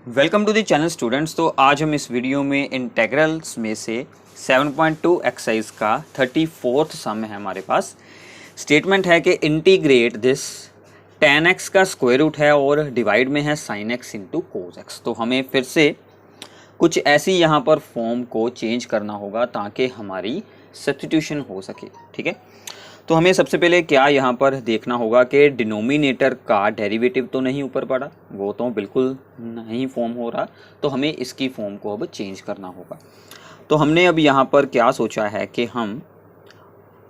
Welcome to the channel students. तो आज हम इस वीडियो में इंटेग्रल्स में से 7.2 एक्सरसाइज का 34th सम है हमारे पास। स्टेटमेंट है कि इंटीग्रेट दिस tan x का स्क्वायर रूट है और डिवाइड में है sin x into cos x. तो हमें फिर से कुछ ऐसी यहाँ पर फॉर्म को चेंज करना होगा ताकि हमारी सब्स्टिट्यूशन हो सके। ठीक है, तो हमें सबसे पहले क्या यहाँ पर देखना होगा कि डिनोमिनेटर का डेरिवेटिव तो नहीं ऊपर पड़ा, वो तो बिल्कुल नहीं फॉर्म हो रहा, तो हमें इसकी फॉर्म को अब चेंज करना होगा। तो हमने अब यहाँ पर क्या सोचा है कि हम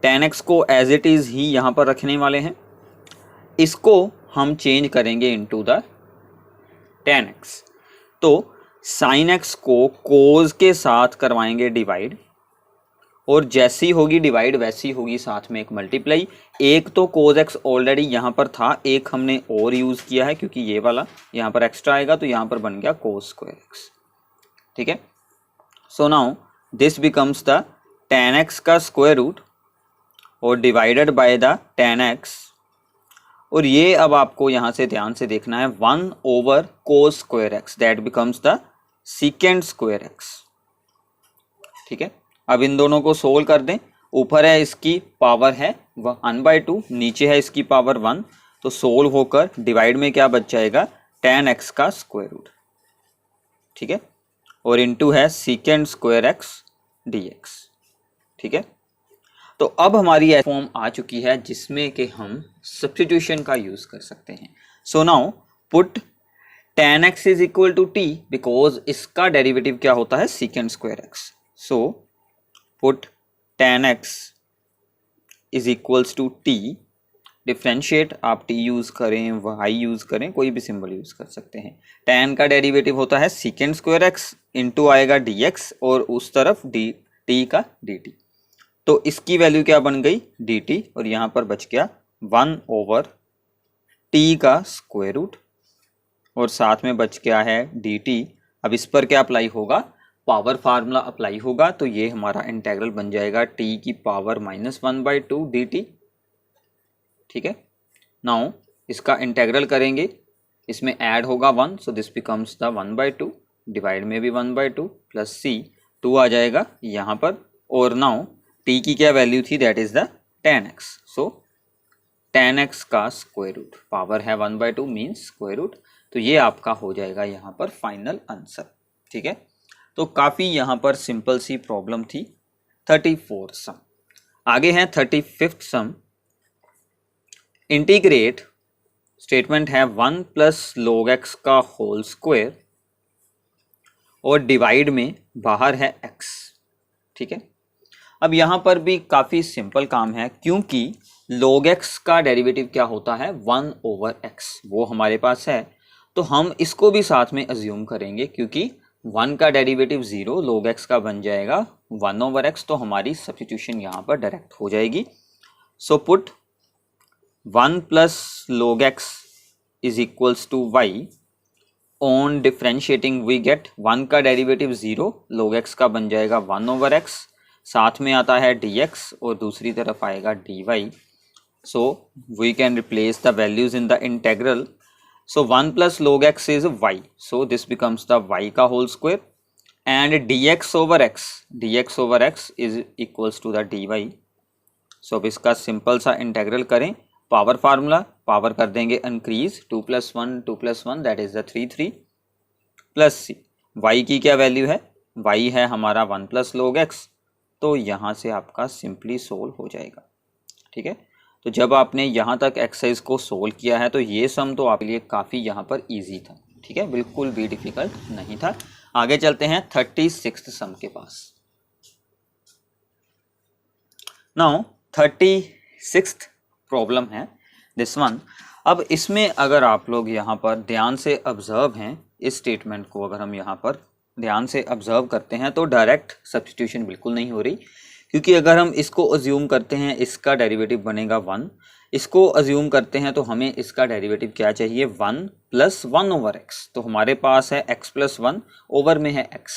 tan x को एज इट इज़ ही यहाँ पर रखने वाले हैं, इसको हम चेंज करेंगे इनटू द tan x। तो sin x को cos के साथ करवाएंगे डिवाइड, और जैसी होगी डिवाइड वैसी होगी साथ में एक मल्टीप्लाई। एक तो cos x ऑलरेडी यहाँ पर था, एक हमने और यूज़ किया है क्योंकि ये वाला यहाँ पर एक्स्ट्रा आएगा, तो यहाँ पर बन गया cos स्क्वायर x। ठीक है, so now this becomes the tan x का स्क्वायर रूट और divided by the tan x, और ये अब आपको यहाँ से ध्यान से देखना है 1 over cos square x, that becomes the सीकेंड square x। ठीक है, अब इन दोनों को सोल्व कर दें। ऊपर है इसकी पावर है 1/2, नीचे है इसकी पावर 1, तो सोल्व होकर डिवाइड में क्या बच जाएगा tan x का स्क्वायर रूट। ठीक है, और इनटू है सीकेंड स्क्वायर x dx। ठीक है, तो अब हमारी फॉर्म आ चुकी है जिसमें कि हम सब्स्टिट्यूशन का यूज कर सकते हैं। So now put tan x is equal to t, because इसका डेरिवेटिव क्या होता है secant square x। So put tan x is equals to t, differentiate आप t यूज़ करें y यूज़ करें, कोई भी सिंबल यूज़ कर सकते हैं। tan का डेरिवेटिव होता है सीकेंड स्क्वायर x, इंटू आएगा dx और उस तरफ t का dt। तो इसकी वैल्यू क्या बन गई dt, और यहाँ पर बच गया 1 ओवर t का स्क्वायर रूट, और साथ में बच गया है dt। अब इस पर क्या अप्लाई होगा, पावर फार्मूला अप्लाई होगा, तो ये हमारा इंटेग्रल बन जाएगा t की पावर -1/2 dt। ठीक है, नाउ इसका इंटेग्रल करेंगे, इसमें ऐड होगा 1, सो दिस बिकम्स द 1/2, डिवाइड में भी 1/2 प्लस c 2 आ जाएगा यहाँ पर, और नाउ t की क्या वैल्यू थी, that is the tan x। So tan x का स्क्वायर रूट, पावर है 1/2 मीन्स स्क्वायर रूट, तो ये आपका हो जाएगा यहाँ पर फाइनल आंसर। ठीक है, तो काफ़ी यहाँ पर सिंपल सी प्रॉब्लम थी। 34 सम। आगे है 35th सम। इंटीग्रेट, स्टेटमेंट है 1 प्लस log x का होल स्क्वायर और डिवाइड में बाहर है x। ठीक है, अब यहाँ पर भी काफ़ी सिंपल काम है, क्योंकि log x का डेरिवेटिव क्या होता है 1 ओवर x, वो हमारे पास है, तो हम इसको भी साथ में अज्यूम करेंगे, क्योंकि 1 का डेरिवेटिव 0, log x का बन जाएगा 1 ओवर x, तो हमारी सब्स्टिट्यूशन यहाँ पर डायरेक्ट हो जाएगी। So put 1 plus log x is equals to y, on differentiating we get 1 का डेरिवेटिव 0, log x का बन जाएगा 1 ओवर x, साथ में आता है dx और दूसरी तरफ आएगा dy। So we can replace the values in the integral. So 1 plus log x is y, so this becomes the y का whole square, and dx over x is equals to the dy। So अब इसका simple सा integral करें, power formula, power कर देंगे increase, 2 + 1 that is the 3 plus c। y की क्या value है, y है हमारा 1 प्लस log x, तो यहाँ से आपका सिंपली सोल्व हो जाएगा। ठीक है, तो जब आपने यहाँ तक एक्सरसाइज को सोल्व किया है तो ये सम तो आपके लिए काफ़ी यहाँ पर इजी था। ठीक है, बिल्कुल भी डिफिकल्ट नहीं था। आगे चलते हैं 36th सम के पास। नाउ 36th प्रॉब्लम है दिस वन। अब इसमें अगर आप लोग यहाँ पर ध्यान से ऑब्जर्व हैं, इस स्टेटमेंट को अगर हम यहाँ पर ध्यान से ऑब्जर्व करते हैं तो डायरेक्ट सब्स्टिट्यूशन बिल्कुल नहीं हो रही, क्योंकि अगर हम इसको अज्यूम करते हैं इसका डेरिवेटिव बनेगा 1, इसको अज्यूम करते हैं तो हमें इसका डेरिवेटिव क्या चाहिए 1 प्लस 1 ओवर x, तो हमारे पास है x प्लस 1, ओवर में है x,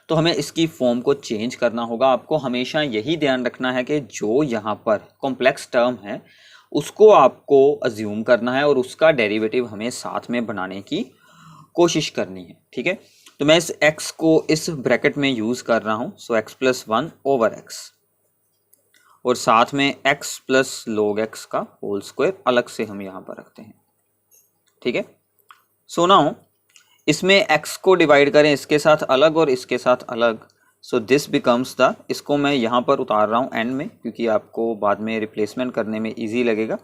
तो हमें इसकी फॉर्म को चेंज करना होगा। आपको हमेशा यही ध्यान रखना है कि जो यहाँ पर कॉम्प्लेक्स टर्म है उसको आपको अज्यूम करना है और उसका डेरिवेटिव हमें साथ में बनाने की कोशिश करनी है, ठीक है। तो मैं इस x को इस ब्रैकेट में यूज कर रहा हूं, सो x प्लस 1 ओवर x, और साथ में x प्लस log x का होल स्क्वायर अलग से हम यहां पर रखते हैं, ठीक है। सो नाउ इसमें x को डिवाइड करें इसके साथ अलग और इसके साथ अलग, सो दिस बिकम्स द, इसको मैं यहाँ पर उतार रहा हूँ एंड में क्योंकि आपको बाद में रिप्लेसमेंट करने में इजी लगेगा।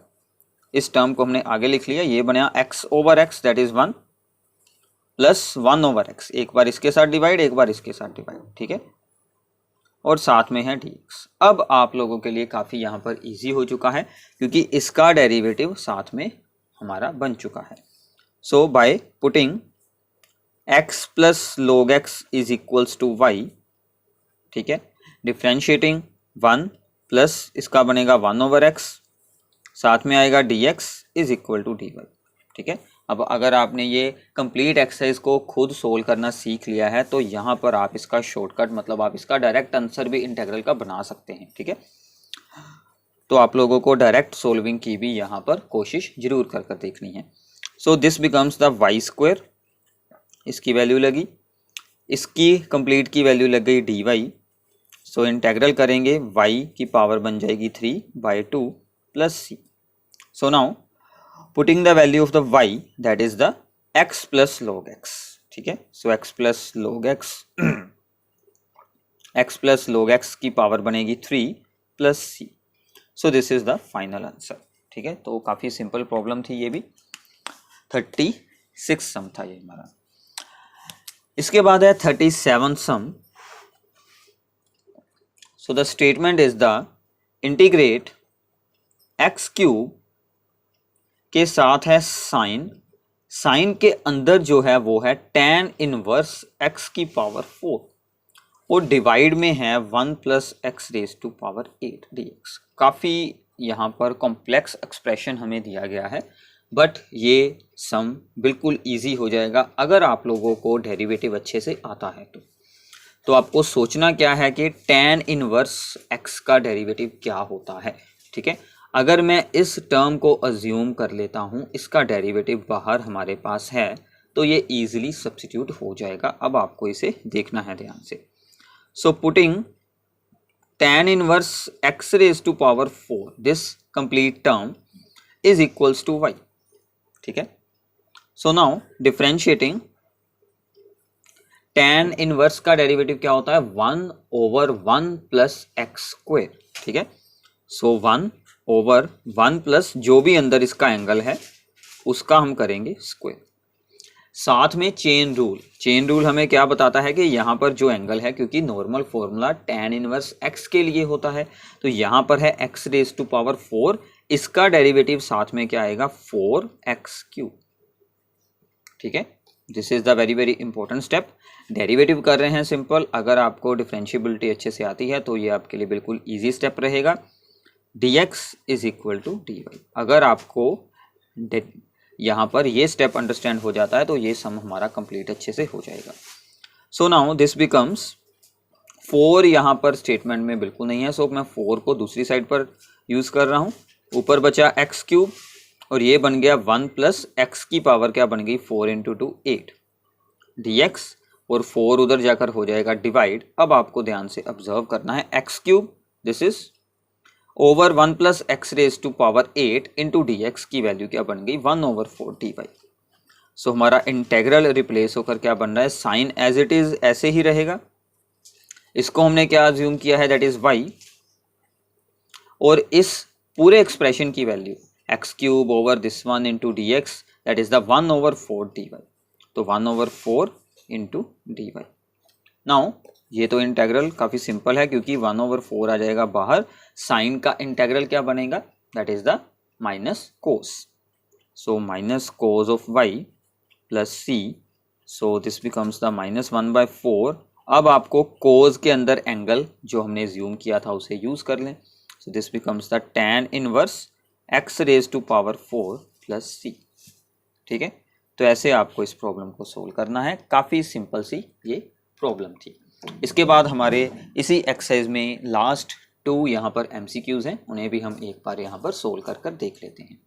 इस टर्म को हमने आगे लिख लिया, ये बना x over x that is 1 plus 1 over x, एक बार इसके साथ डिवाइड एक बार इसके साथ डिवाइड, ठीक है, और साथ में है dx। अब आप लोगों के लिए काफ़ी यहाँ पर इजी हो चुका है क्योंकि इसका डेरिवेटिव साथ में हमारा बन चुका है। So by putting x plus log x is equals to y, ठीक है, डिफ्रेंशिएटिंग 1 प्लस इसका बनेगा 1 ओवर x, साथ में आएगा dx is equal to dy, ठीक है। अब अगर आपने ये कंप्लीट एक्सरसाइज को खुद सोल्व करना सीख लिया है तो यहाँ पर आप इसका शॉर्टकट, मतलब आप इसका डायरेक्ट आंसर भी इंटीग्रल का बना सकते हैं, ठीक है। तो आप लोगों को डायरेक्ट सोल्विंग की भी यहाँ पर कोशिश जरूर कर देखनी है। So this becomes the Y square, इसकी वैल्यू लगी, इसकी कंप्लीट की वैल्यू लग गई डी वाई। सो इंटीग्रल करेंगे y की पावर बन जाएगी 3/2 plus c। So now putting the value of the y that is the x plus log x, ठीक है। सो x plus log x x plus log x की power बनेगी 3 plus c। So this is the final answer, ठीक है। तो काफ़ी simple problem थी ये भी, 36 सम था ये हमारा। इसके बाद है 37 sum. So the statement is the integrate x cube के साथ है साइन, साइन के अंदर जो है वो है tan इनवर्स x की पावर 4 और डिवाइड में है 1 plus x raise to power 8 dx। काफ़ी यहाँ पर कॉम्प्लेक्स एक्सप्रेशन हमें दिया गया है, बट ये सम बिल्कुल इजी हो जाएगा अगर आप लोगों को डेरिवेटिव अच्छे से आता है तो आपको सोचना क्या है कि tan इनवर्स x का डेरिवेटिव क्या होता है, ठीक है। अगर मैं इस टर्म को अज्यूम कर लेता हूँ, इसका डेरिवेटिव बाहर हमारे पास है, तो ये इजीली सब्स्टिट्यूट हो जाएगा। अब आपको इसे देखना है ध्यान से। So putting tan inverse x raise to power 4 this complete term is equals to y, ठीक है। So now differentiating tan inverse का डेरिवेटिव क्या होता है, 1 ओवर 1 प्लस एक्स स्क्वायर, ठीक है। सो 1 ओवर 1 प्लस जो भी अंदर इसका एंगल है उसका हम करेंगे स्क्वायर, साथ में चेन रूल। चेन रूल हमें क्या बताता है कि यहाँ पर जो एंगल है, क्योंकि normal formula tan inverse x के लिए होता है, तो यहाँ पर है x रेज टू पावर 4, इसका डेरिवेटिव साथ में क्या आएगा 4x क्यूब, ठीक है। This is the very very important step. Derivative कर रहे हैं सिंपल, अगर आपको डिफरेंशिएबिलिटी अच्छे से आती है तो ये आपके लिए बिल्कुल इजी स्टेप रहेगा। dx is equal to dy। अगर आपको यहाँ पर ये स्टेप अंडरस्टैंड हो जाता है तो ये सम हमारा कंप्लीट अच्छे से हो जाएगा। सो नाउ दिस बिकम्स 4, यहाँ पर स्टेटमेंट में बिल्कुल नहीं है, सो मैं 4 को दूसरी साइड पर यूज कर रहा हूँ। ऊपर बचा x क्यूब और ये बन गया 1 प्लस x की पावर क्या बन गई 4 इंटू 2 8 dx, और 4 उधर जाकर हो जाएगा डिवाइड। अब आपको ध्यान से ऑब्जर्व करना है, x cube this is over 1 plus X raise to power 8 into dx की वैल्यू क्या बन गई 1 ओवर 4 dy। सो हमारा इंटेग्रल रिप्लेस होकर क्या बन रहा है, साइन एज इट इज ऐसे ही रहेगा, इसको हमने क्या अज्यूम किया है दैट इज y, और इस पूरे एक्सप्रेशन की value X cube over this one into D X that is the 1 over 4 D Y, तो 1 over 4 into D Y. Now ये तो इंटेग्रल काफ़ी सिंपल है क्योंकि 1 ओवर 4 आ जाएगा बाहर, साइन का इंटेग्रल क्या बनेगा that is the minus cos, so minus cos of Y plus C, so this becomes the -1/4। अब आपको कोस के अंदर एंगल जो हमने ज्यूम किया था उसे यूज कर लें, so this becomes the tan inverse x raise to power 4 plus C. ठीक है, तो ऐसे आपको इस प्रॉब्लम को सोल्व करना है। काफ़ी सिंपल सी ये प्रॉब्लम थी। इसके बाद हमारे इसी एक्सरसाइज में लास्ट 2 यहाँ पर MCQs हैं, उन्हें भी हम एक बार यहाँ पर सोल्व कर देख लेते हैं।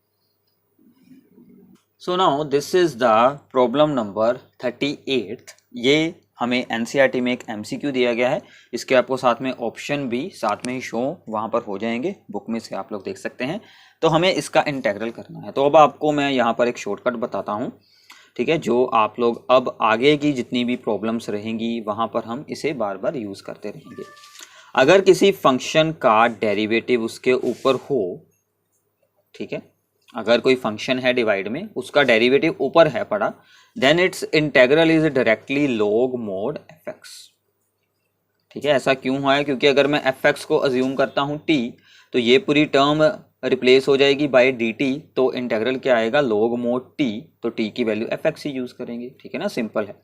So now this is the problem number 38। ये हमें एनसीईआरटी में एक एमसीक्यू दिया गया है, इसके आपको साथ में ऑप्शन भी साथ में ही शो वहाँ पर हो जाएंगे, बुक में से आप लोग देख सकते हैं। तो हमें इसका इंटेग्रल करना है। तो अब आपको मैं यहाँ पर एक शॉर्टकट बताता हूँ, ठीक है, जो आप लोग अब आगे की जितनी भी प्रॉब्लम्स रहेंगी वहाँ पर हम इसे बार बार यूज़ करते रहेंगे। अगर किसी फंक्शन का डेरिवेटिव उसके ऊपर हो, ठीक है, अगर कोई फंक्शन है डिवाइड में, उसका डेरिवेटिव ऊपर है पड़ा, then it's integral is directly log mod fx। ठीक है, ऐसा क्यों हुआ है? क्योंकि अगर मैं fx को अज्यूम करता हूँ t, तो ये पूरी टर्म रिप्लेस हो जाएगी बाय dt, तो इंटेग्रल क्या आएगा? log mod t, तो t की वैल्यू fx ही यूज करेंगे। ठीक है ना, सिंपल है।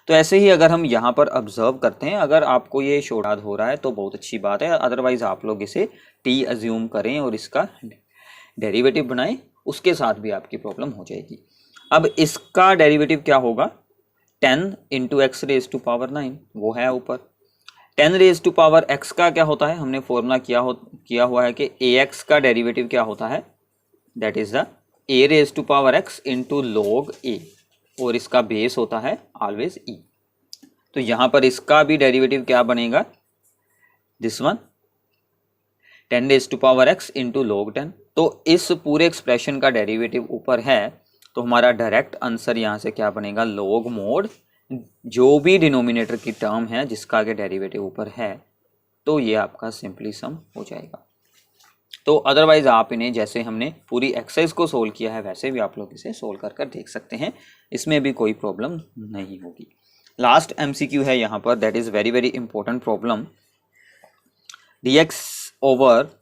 तो ऐसे ही अगर हम यहाँ पर ऑब्जर्व करते हैं, अगर आपको ये शोडाद हो रहा है तो बहुत अच्छी बात है, अदरवाइज आप लोग इसे t अज्यूम करें और इसका डेरिवेटिव बनाएं, उसके साथ भी आपकी प्रॉब्लम हो जाएगी। अब इसका डेरिवेटिव क्या होगा? 10 into X raise to power 9, वो है ऊपर। 10 रेज टू पावर x का क्या होता है? हमने फॉर्मूला किया हुआ है कि ax का डेरिवेटिव क्या होता है? That is the a raise to power x into log a, और इसका बेस होता है ऑलवेज e। तो यहाँ पर इसका भी डेरिवेटिव क्या बनेगा? This one 10 raise to power x into log 10। तो इस पूरे एक्सप्रेशन का डेरिवेटिव ऊपर है, तो हमारा डायरेक्ट आंसर यहाँ से क्या बनेगा? log mod, जो भी डिनोमिनेटर की टर्म है जिसका के डेरिवेटिव ऊपर है, तो ये आपका सिंपली सम हो जाएगा। तो अदरवाइज आप इन्हें जैसे हमने पूरी एक्सरसाइज को सोल्व किया है वैसे भी आप लोग इसे सोल्व कर देख सकते हैं, इसमें भी कोई प्रॉब्लम नहीं होगी। लास्ट एमसीक्यू है यहाँ पर, that is very very important problem. dx over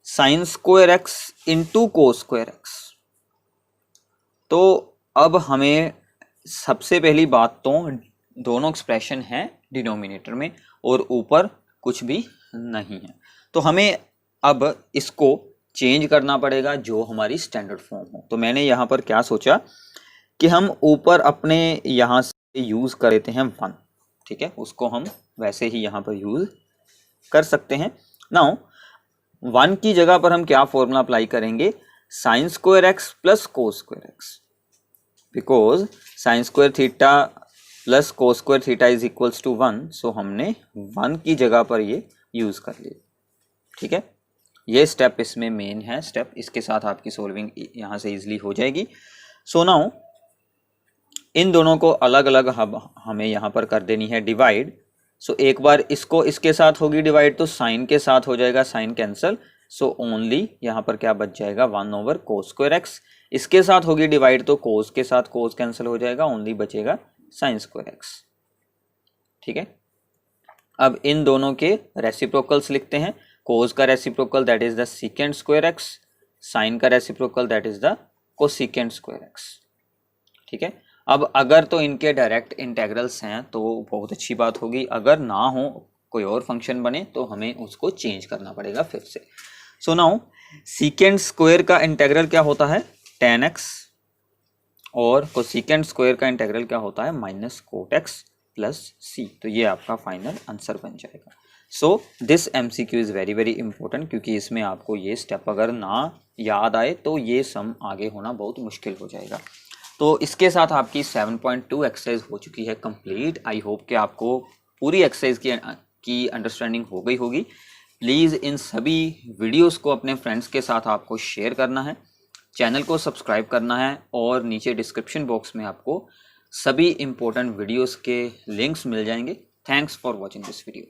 sign square x into cos square x. तो अब हमें सबसे पहली बात तो दोनों एक्सप्रेशन है डिनोमिनेटर में और ऊपर कुछ भी नहीं है, तो हमें अब इसको चेंज करना पड़ेगा जो हमारी स्टैंडर्ड फॉर्म हो। तो मैंने यहाँ पर क्या सोचा कि हम ऊपर अपने यहाँ से यूज़ कर लेते हैं 1, ठीक है, उसको हम वैसे ही यहाँ पर यूज़ कर सकते हैं। नाउ 1 की जगह पर हम क्या फॉर्मूला अप्लाई करेंगे? Sine square X plus cos square X, because sine square theta plus cos square theta is equals to 1, सो हमने 1 की जगह पर ये यूज कर लिया। ठीक है, ये स्टेप इसमें मेन है स्टेप, इसके साथ आपकी सॉल्विंग यहाँ से इजीली हो जाएगी। सो नाउ इन दोनों को अलग अलग हमें यहाँ पर कर देनी है डिवाइड। सो एक बार इसको इसके साथ होगी डिवाइड तो साइन के साथ हो जाएगा, साइन कैंसल, सो ओनली यहाँ पर क्या बच जाएगा? 1 ओवर कोस स्क्वायर एक्स। इसके साथ होगी डिवाइड तो कोस के साथ कोस कैंसिल हो जाएगा, ओनली बचेगा साइन स्क्वायर एक्स। ठीक है, अब इन दोनों के रेसिप्रोकल्स लिखते हैं। कोस का reciprocal that is the secant square x, sine का reciprocal that is the cosecant square x. ठीक है, अब अगर तो इनके डायरेक्ट इंटेग्रल्स हैं तो बहुत अच्छी बात होगी, अगर ना हो कोई और फंक्शन बने तो हमें उसको चेंज करना पड़ेगा फिर से। सो नाउ सीकेंट स्क्वायर का इंटेग्रल क्या होता है? tan x, और कोसिकेंट स्क्वायर का इंटेग्रल क्या होता है? माइनस कोट एक्स प्लस सी। तो ये आपका फाइनल आंसर बन जाएगा। So this MCQ is very very important, क्योंकि इसमें आपको ये स्टेप अगर ना याद आए तो ये सम आगे होना बहुत मुश्किल हो जाएगा। तो इसके साथ आपकी 7.2 एक्सरसाइज हो चुकी है कंप्लीट। आई होप कि आपको पूरी एक्सरसाइज की अंडरस्टैंडिंग हो गई होगी। प्लीज़ इन सभी वीडियोस को अपने फ्रेंड्स के साथ आपको शेयर करना है, चैनल को सब्सक्राइब करना है, और नीचे डिस्क्रिप्शन बॉक्स में आपको सभी इंपॉर्टेंट वीडियोस के लिंक्स मिल जाएंगे। Thanks for watching this video.